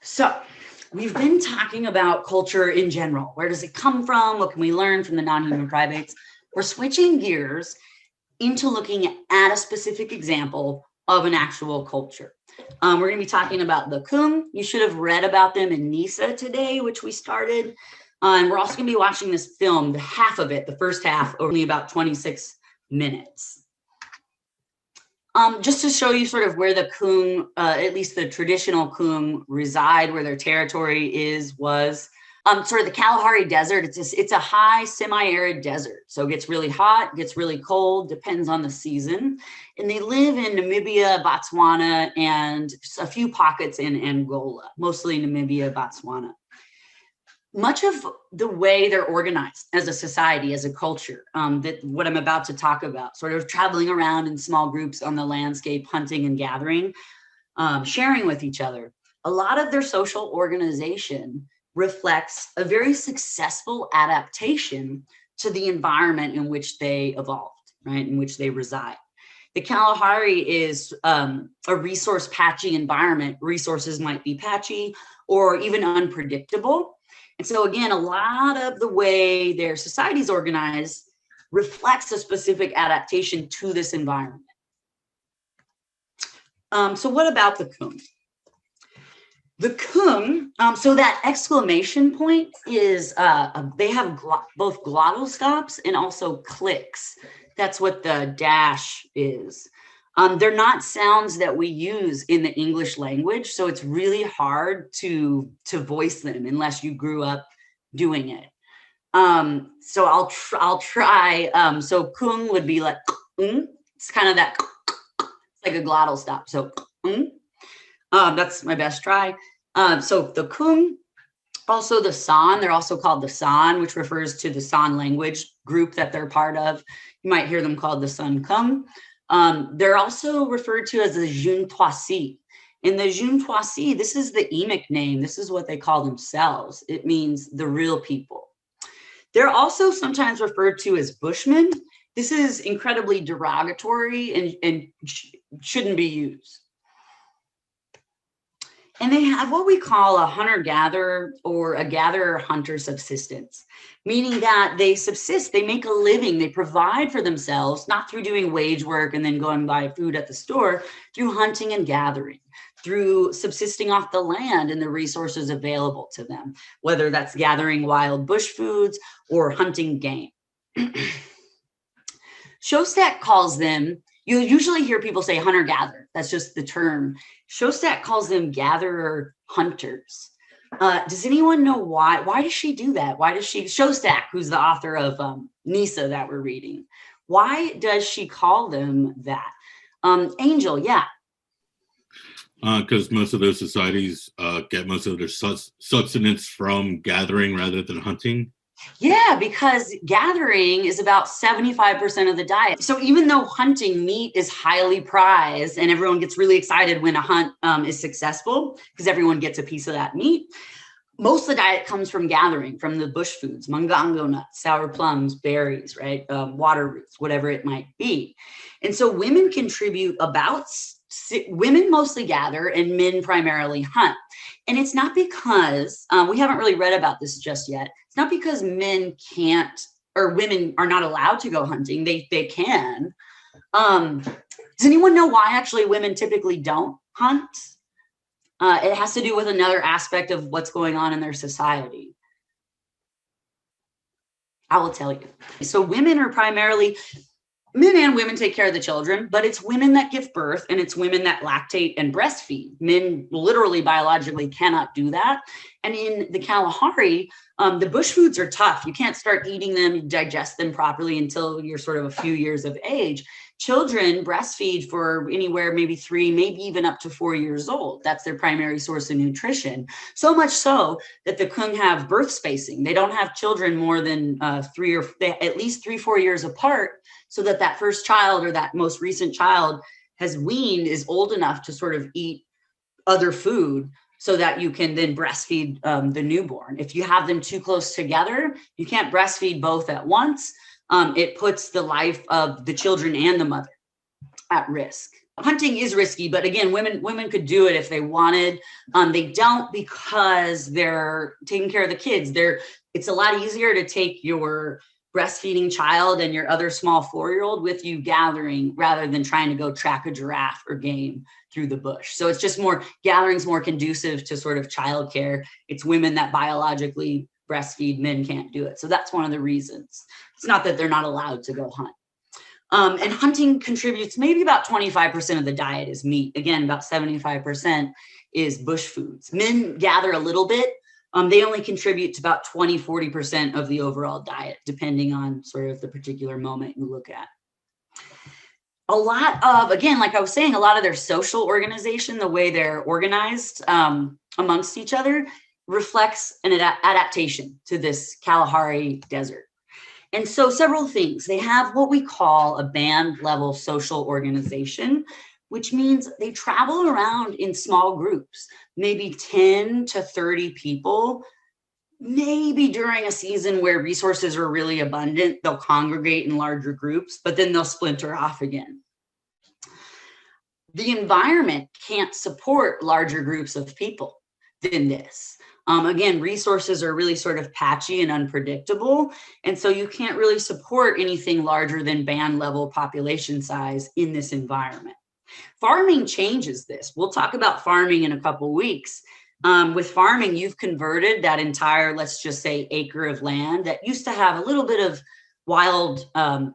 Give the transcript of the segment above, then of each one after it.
So we've been talking about culture in general. Where does it come from? What can we learn from the non-human primates? We're switching gears into looking at a specific example of an actual culture. We're going to be talking about the Kung. You should have read about them in NISA today, which we started. And we're also going to be watching this film, the half of it, the first half, only about 26 minutes. Just to show you sort of where the Kung, at least the traditional Kung, reside, where their territory was. Sort of the Kalahari Desert. It's a high semi-arid desert, so it gets really hot, gets really cold, depends on the season. And they live in Namibia, Botswana, and a few pockets in Angola, mostly Namibia, Botswana. Much of the way they're organized as a society, as a culture, that what I'm about to talk about, sort of traveling around in small groups on the landscape, hunting and gathering, sharing with each other. A lot of their social organization reflects a very successful adaptation to the environment in which they evolved, right, in which they reside. The Kalahari is a resource patchy environment. Resources might be patchy or even unpredictable. And so again, a lot of the way their society is organized reflects a specific adaptation to this environment. So what about the Kung? The Kung, so that exclamation point is, they have both glottal stops and also clicks. That's what the dash is. They're not sounds that we use in the English language, so it's really hard to voice them unless you grew up doing it. So I'll try. So Kung would be like, it's kind of that, it's like a glottal stop. So that's my best try. So the Kung, also the San, they're also called the San, which refers to the San language group that they're part of. You might hear them called the Sun Kung. They're also referred to as the Jun Toisi. In the Jun Toisi, this is the Emic name. This is what they call themselves. It means the real people. They're also sometimes referred to as Bushmen. This is incredibly derogatory and shouldn't be used. And they have what we call a hunter-gatherer or a gatherer-hunter subsistence, meaning that they subsist, they make a living, they provide for themselves, not through doing wage work and then going and buy food at the store, through hunting and gathering, through subsisting off the land and the resources available to them, whether that's gathering wild bush foods or hunting game. Shostak calls them, you usually hear people say hunter-gatherer. That's just the term. Shostak calls them gatherer-hunters. Does anyone know why? Why does she do that? Why does she, Shostak, who's the author of NISA that we're reading, why does she call them that? Angel, yeah. Because most of those societies get most of their subsistence from gathering rather than hunting. Yeah, because gathering is about 75% of the diet. So even though hunting meat is highly prized and everyone gets really excited when a hunt is successful because everyone gets a piece of that meat, most of the diet comes from gathering, from the bush foods, mungongo nuts, sour plums, berries, right? Water roots, whatever it might be. And so women contribute women mostly gather and men primarily hunt. And it's not because, we haven't really read about this just yet. It's not because men can't, or women are not allowed to go hunting. They can. Does anyone know why actually women typically don't hunt? It has to do with another aspect of what's going on in their society. I will tell you. So women are primarily, men and women take care of the children, but it's women that give birth and it's women that lactate and breastfeed. Men literally biologically cannot do that. And in the Kalahari, the bush foods are tough. You can't start eating them, you digest them properly until you're sort of a few years of age. Children breastfeed for anywhere, maybe 3, maybe even up to 4 years old. That's their primary source of nutrition. So much so that the Kung have birth spacing. They don't have children more than at least 3-4 years apart, so that that first child or that most recent child has weaned is old enough to sort of eat other food so that you can then breastfeed the newborn. If you have them too close together, you can't breastfeed both at once. It puts the life of the children and the mother at risk. Hunting is risky, but again, women could do it if they wanted. They don't, because they're taking care of the kids. It's a lot easier to take your breastfeeding child and your other small 4-year-old with you gathering, rather than trying to go track a giraffe or game through the bush. So it's just gathering's more conducive to sort of childcare. It's women that biologically breastfeed, men can't do it. So that's one of the reasons. It's not that they're not allowed to go hunt. And hunting contributes maybe about 25% of the diet is meat. Again, about 75% is bush foods. Men gather a little bit. They only contribute to about 40% of the overall diet, depending on sort of the particular moment you look at. A lot of, again, like I was saying, a lot of their social organization, the way they're organized amongst each other, reflects an adaptation to this Kalahari desert. And so several things. They have what we call a band level social organization, which means they travel around in small groups, maybe 10 to 30 people. Maybe during a season where resources are really abundant, they'll congregate in larger groups, but then they'll splinter off again. The environment can't support larger groups of people than this. Again, resources are really sort of patchy and unpredictable. And so you can't really support anything larger than band level population size in this environment. Farming changes this. We'll talk about farming in a couple of weeks. With farming, you've converted that entire, let's just say, acre of land that used to have a little bit of wild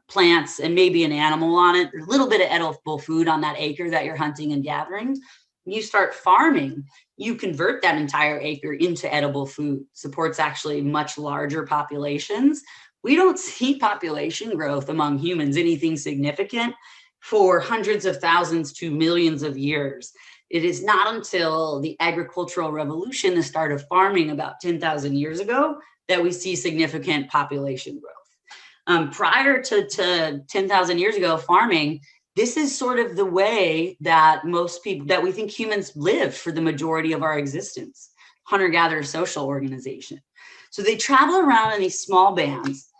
plants and maybe an animal on it, a little bit of edible food on that acre that you're hunting and gathering. You start farming, you convert that entire acre into edible food, supports actually much larger populations. We don't see population growth among humans, anything significant, for hundreds of thousands to millions of years. It is not until the agricultural revolution, the start of farming about 10,000 years ago, that we see significant population growth. Prior to 10,000 years ago, farming, this is sort of the way that most people, that we think humans lived for the majority of our existence, hunter-gatherer social organization. So they travel around in these small bands,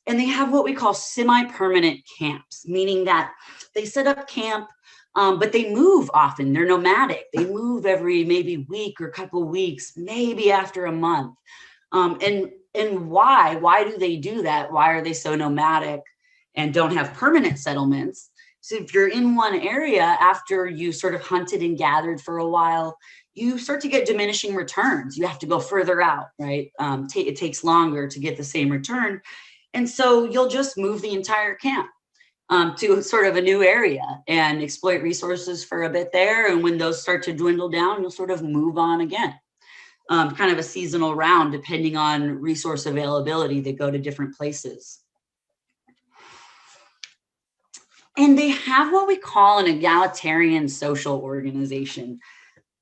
and they have what we call semi-permanent camps, meaning that they set up camp, but they move often. They're nomadic. They move every maybe week or couple of weeks, maybe after a month. And why? Why do they do that? Why are they so nomadic and don't have permanent settlements? So if you're in one area, after you sort of hunted and gathered for a while, you start to get diminishing returns. You have to go further out, right? It takes longer to get the same return. And so you'll just move the entire camp to sort of a new area and exploit resources for a bit there. And when those start to dwindle down, you'll sort of move on again. Kind of a seasonal round, depending on resource availability. They go to different places. And they have what we call an egalitarian social organization.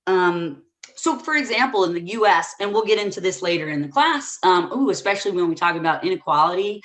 So for example, in the US, and we'll get into this later in the class, especially when we talk about inequality,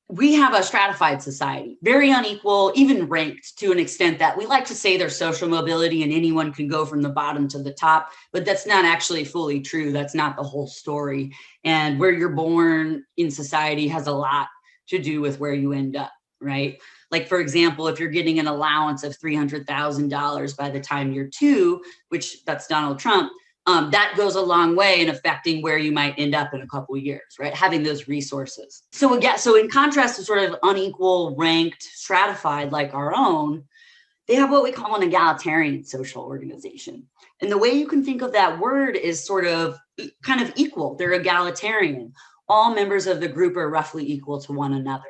we have a stratified society, very unequal, even ranked to an extent that we like to say there's social mobility and anyone can go from the bottom to the top, but that's not actually fully true. That's not the whole story. And where you're born in society has a lot to do with where you end up, right? Like, for example, if you're getting an allowance of $300,000 by the time you're 2, which that's Donald Trump, that goes a long way in affecting where you might end up in a couple of years, right? Having those resources. So again, so in contrast to sort of unequal, ranked, stratified like our own, they have what we call an egalitarian social organization. And the way you can think of that word is sort of kind of equal. They're egalitarian. All members of the group are roughly equal to one another.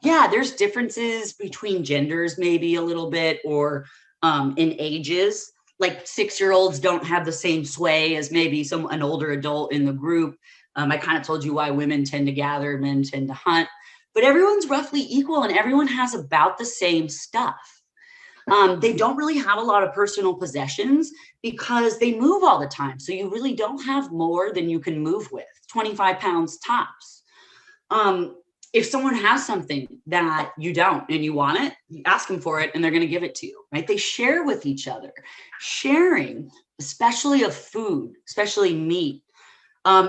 Yeah, there's differences between genders, maybe a little bit, or in ages. Like 6-year-olds don't have the same sway as maybe an older adult in the group. I kind of told you why women tend to gather, men tend to hunt, but everyone's roughly equal and everyone has about the same stuff. They don't really have a lot of personal possessions because they move all the time. So you really don't have more than you can move with, 25 pounds tops. If someone has something that you don't and you want it, you ask them for it and they're going to give it to you, right? They share with each other. Sharing, especially of food, especially meat,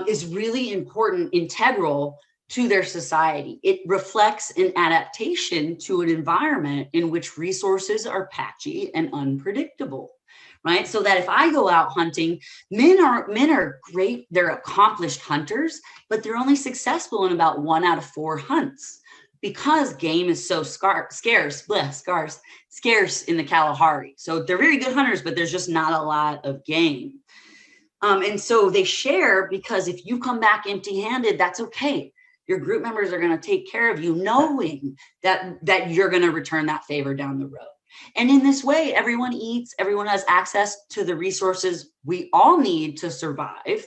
is really important, integral to their society. It reflects an adaptation to an environment in which resources are patchy and unpredictable, right? So that if I go out hunting, men are great, they're accomplished hunters, but they're only successful in about 1 out of 4 hunts because game is so scarce in the Kalahari. So they're very good hunters, but there's just not a lot of game. And so they share, because if you come back empty-handed, that's okay. Your group members are going to take care of you, knowing that you're going to return that favor down the road. And in this way, everyone eats, everyone has access to the resources we all need to survive.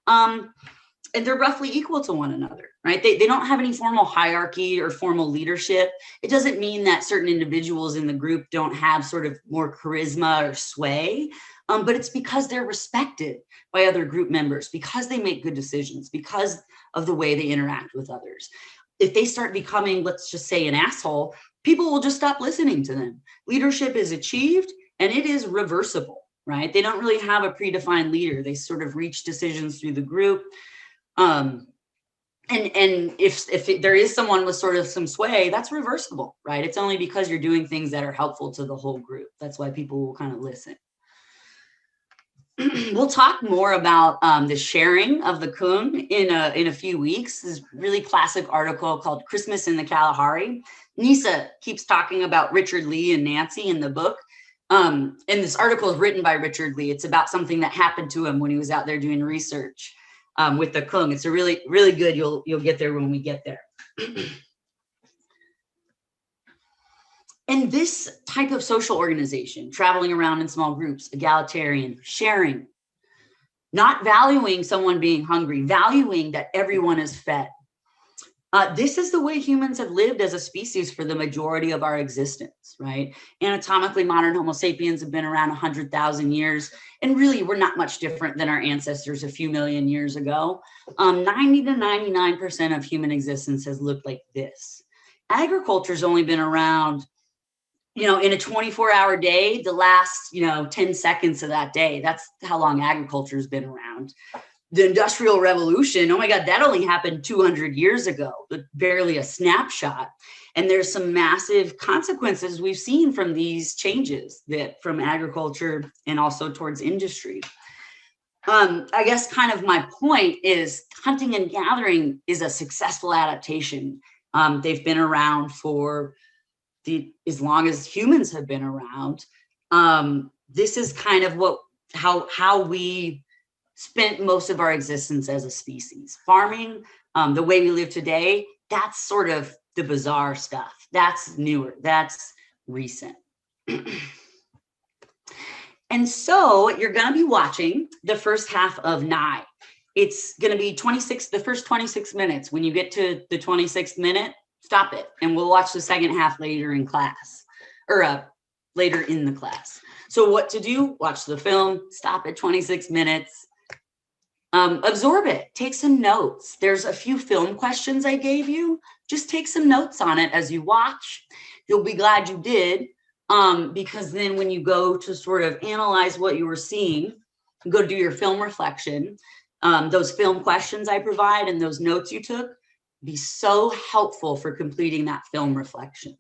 And they're roughly equal to one another, right? They don't have any formal hierarchy or formal leadership. It doesn't mean that certain individuals in the group don't have sort of more charisma or sway, but it's because they're respected by other group members, because they make good decisions, because of the way they interact with others. If they start becoming, let's just say, an asshole, people will just stop listening to them. Leadership is achieved and it is reversible, right? They don't really have a predefined leader. They sort of reach decisions through the group. And if there is someone with sort of some sway, that's reversible, right? It's only because you're doing things that are helpful to the whole group. That's why people will kind of listen. We'll talk more about the sharing of the Kung in a few weeks. This really classic article called Christmas in the Kalahari. Nisa keeps talking about Richard Lee and Nancy in the book. And this article is written by Richard Lee. It's about something that happened to him when he was out there doing research with the Kung. It's a really, really good. You'll get there when we get there. And this type of social organization, traveling around in small groups, egalitarian, sharing, not valuing someone being hungry, valuing that everyone is fed. This is the way humans have lived as a species for the majority of our existence, right? Anatomically, modern Homo sapiens have been around 100,000 years, and really we're not much different than our ancestors a few million years ago. 90 to 99% of human existence has looked like this. Agriculture's only been around, in a 24-hour day, the last, 10 seconds of that day. That's how long agriculture has been around. The Industrial Revolution, oh my God, that only happened 200 years ago, but barely a snapshot. And there's some massive consequences we've seen from these changes from agriculture and also towards industry. I guess kind of my point is hunting and gathering is a successful adaptation. They've been around for as long as humans have been around. This is kind of how we spent most of our existence as a species. Farming, the way we live today, that's sort of the bizarre stuff. That's newer, that's recent. And so you're gonna be watching the first half of Nye. It's gonna be the first 26 minutes. When you get to the 26th minute, stop it, and we'll watch the second half later in class, or later in the class. So what to do? Watch the film, stop at 26 minutes, absorb it, take some notes. There's a few film questions I gave you. Just take some notes on it as you watch. You'll be glad you did, because then when you go to sort of analyze what you were seeing, go do your film reflection, those film questions I provide and those notes you took be so helpful for completing that film reflection.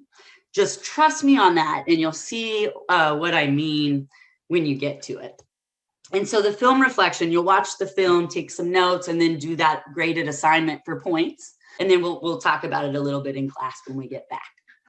Just trust me on that, and you'll see what I mean when you get to it. And so the film reflection, you'll watch the film, take some notes, and then do that graded assignment for points. And then we'll talk about it a little bit in class when we get back.